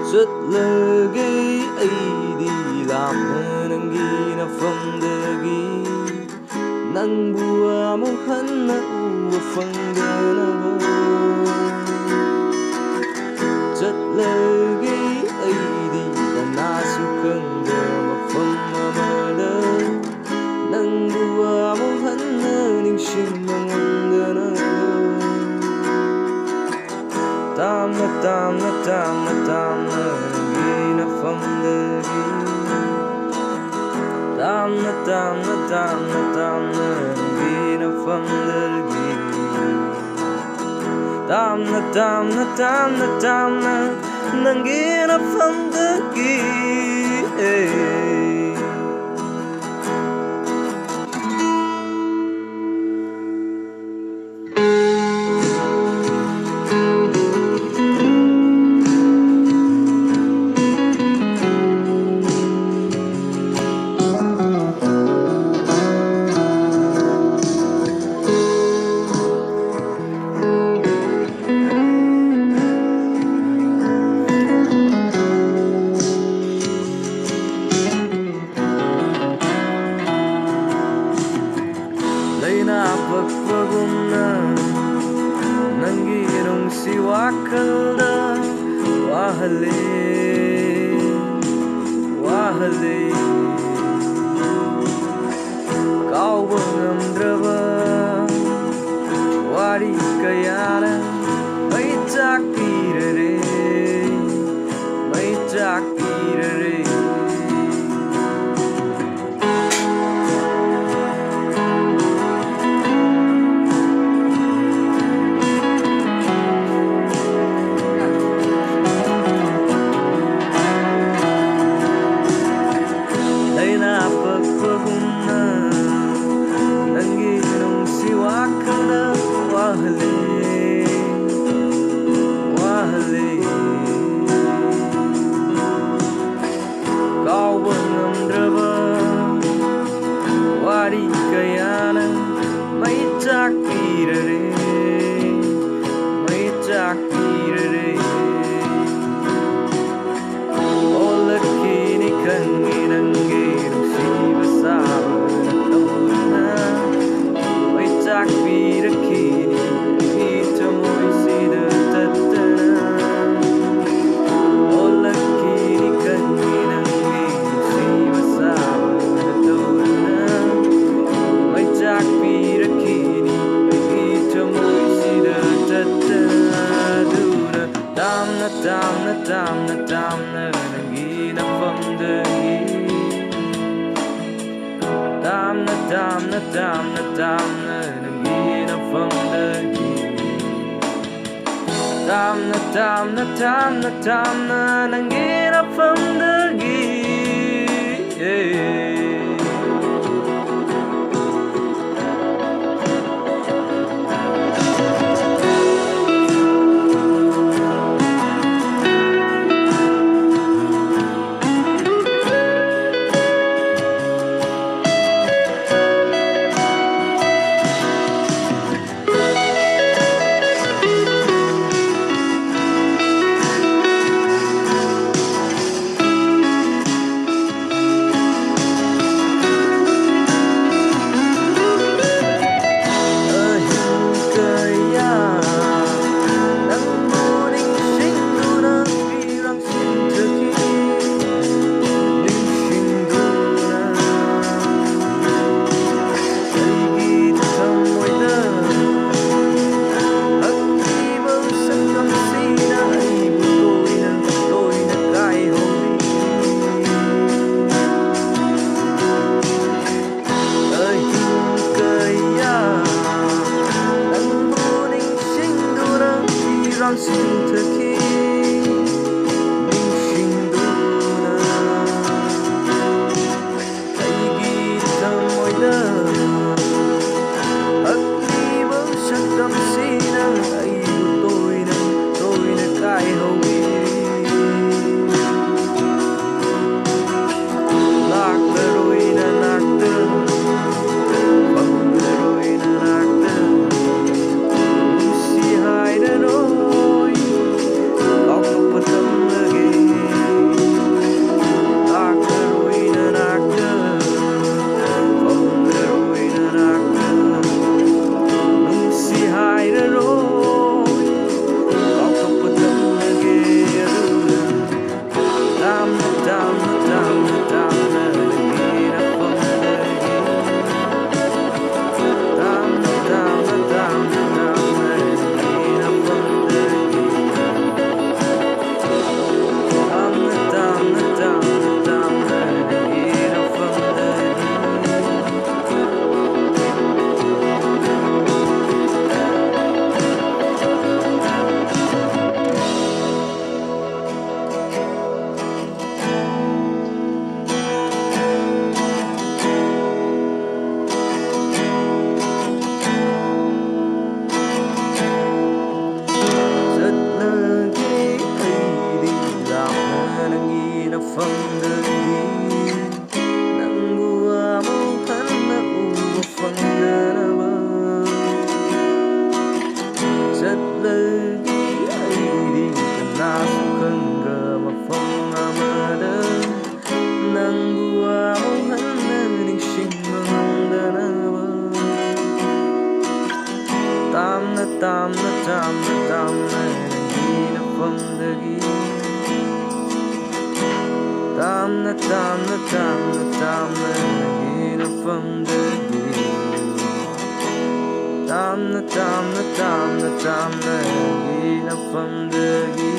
ꯆꯠꯂꯒꯦ ꯑꯩꯗꯤ ꯂꯥꯞꯅ ꯅꯪꯒꯤ ꯅꯐꯝꯗꯒꯤ ꯅꯪꯕꯨ ꯑꯃꯨꯛ ꯍꯟꯅ ꯎꯕ ꯐꯪꯗꯅꯕ ꯆꯠꯂꯒꯦ ꯑꯩꯗꯤ ꯀꯅꯥꯁꯨ ꯈꯪꯗ ꯃꯐꯝ ꯑꯃꯗ ꯅꯪꯕꯨ ꯑꯃꯨꯛ ꯍꯟꯅ ꯅꯤꯡꯁꯤꯡꯕ ꯉꯝꯗꯅꯕ ꯇꯥꯝꯅ ꯇꯥꯝꯅ ꯇꯥꯝꯅ ꯇꯥꯝꯅ ꯅꯪꯒꯤ ꯅꯐꯝꯗꯒꯤ ꯇꯥꯝꯅ ꯇꯥꯝꯅ ꯇꯥꯝꯅ ꯇꯥꯝꯅ ꯅꯪꯒꯤ ꯅꯐꯝꯗꯒꯤ ꯇꯥꯝꯅ ꯇꯥꯝꯅ ꯇꯥꯝꯅ ꯇꯥꯝꯅ ꯅꯪꯒꯤ ꯅꯐꯝꯗꯒꯤ ꯂꯩꯅꯥ ꯄꯛꯄꯒꯨꯝꯅ ꯅꯪꯒꯤ ꯅꯨꯡꯁꯤ ꯋꯥꯈꯜꯗ ꯋꯥꯍꯜꯂꯦ ꯋꯥꯍꯜꯂꯦ ꯀꯥꯎꯕ ꯉꯝꯗ꯭ꯔꯕ ꯋꯥꯔꯤ ꯀꯌꯥꯅ ꯃꯩ ꯆꯥꯛꯄꯤꯔꯔꯦ ꯃꯩ ꯆꯥꯛꯄꯤꯔꯔꯦ ꯂꯩꯅꯥ ꯄꯛꯄꯒꯨꯝꯅ ꯅꯪꯒꯤ ꯅꯨꯡꯁꯤ ꯋꯥꯈꯜꯗ ꯋꯥꯍꯜꯂꯦ ꯋꯥꯍꯜꯂꯦ ꯀꯥꯎꯕ ꯉꯝꯗ꯭ꯔꯕ ꯋꯥꯔꯤ ꯀꯌꯥꯅ ꯃꯩ ꯆꯥꯛꯄꯤꯔꯔꯦ ꯃꯩ ꯆꯥꯛꯄꯤꯔꯔꯦ ꯑꯣꯜꯂꯛꯈꯤꯅꯤ ꯈꯪꯉꯤ ꯅꯪꯒꯤ ꯅꯨꯡꯁꯤꯕ ꯁꯥꯕꯅ ꯇꯧꯗꯨꯅ ꯃꯩ ꯆꯥꯛꯄꯤꯔꯛꯈꯤꯅꯤ ꯑꯩꯒꯤ ꯊꯃꯣꯏꯁꯤꯗ ꯇꯠꯇꯅ ꯑꯣꯜꯂꯛꯈꯤꯅꯤ ꯈꯪꯉꯤ ꯅꯪꯒꯤ ꯅꯨꯡꯁꯤꯕ ꯁꯥꯕꯅ ꯇꯧꯗꯨꯅ ꯃꯩ ꯆꯥꯛꯄꯤꯔꯛꯈꯤꯅꯤ ꯑꯩꯒꯤ ꯊꯃꯣꯏꯁꯤꯗ ꯇꯠꯇꯅ ꯑꯗꯨꯅ ꯇꯥꯝꯅ ꯇꯥꯝꯅ ꯇꯥꯝꯅ ꯇꯥꯝꯅ ꯅꯪꯒꯤ ꯅꯐꯝꯗꯒꯤ ꯇꯥꯝꯅ ꯇꯥꯝꯅ ꯇꯥꯝꯅ ꯇꯥꯝꯅ ꯅꯪꯒꯤ ꯅꯐꯝꯗꯒꯤ ꯇꯥꯝꯅ ꯇꯥꯝꯅ ꯇꯥꯝꯅ ꯇꯥꯝꯅ ꯅꯪꯒꯤ ꯅꯐꯝꯗꯒꯤ ꯃꯐꯝꯗꯒꯤ ꯅꯪꯕꯨ ꯑꯃꯨꯛ ꯍꯟꯅ ꯎꯕ ꯐꯪꯗꯅꯕ ꯆꯠꯂꯒꯦ ꯑꯩꯗꯤ ꯀꯅꯥꯁꯨ ꯈꯪꯗ꯭ꯔ ꯃꯐꯝ ꯑꯃꯗ ꯅꯪꯕꯨ ꯑꯃꯨꯛ ꯍꯟꯅ ꯅꯤꯡꯁꯤꯡꯕ ꯉꯝꯗꯅꯕ ꯇꯥꯝꯅ ꯇꯥꯝꯅ ꯇꯥꯝꯅ ꯇꯥꯝꯅ ꯅꯪꯒꯤ ꯅꯐꯝꯗꯒꯤ ꯇꯥꯝꯅ ꯇꯥꯝꯅ ꯇꯥꯝꯅ ꯇꯥꯝꯅ ꯅꯪꯒꯤ ꯅꯐꯝꯗꯒꯤ ꯇꯥꯝꯅ ꯇꯥꯝꯅ ꯇꯥꯝꯅ ꯇꯥꯝꯅ ꯅꯪꯒꯤ ꯅꯐꯝꯗꯒꯤ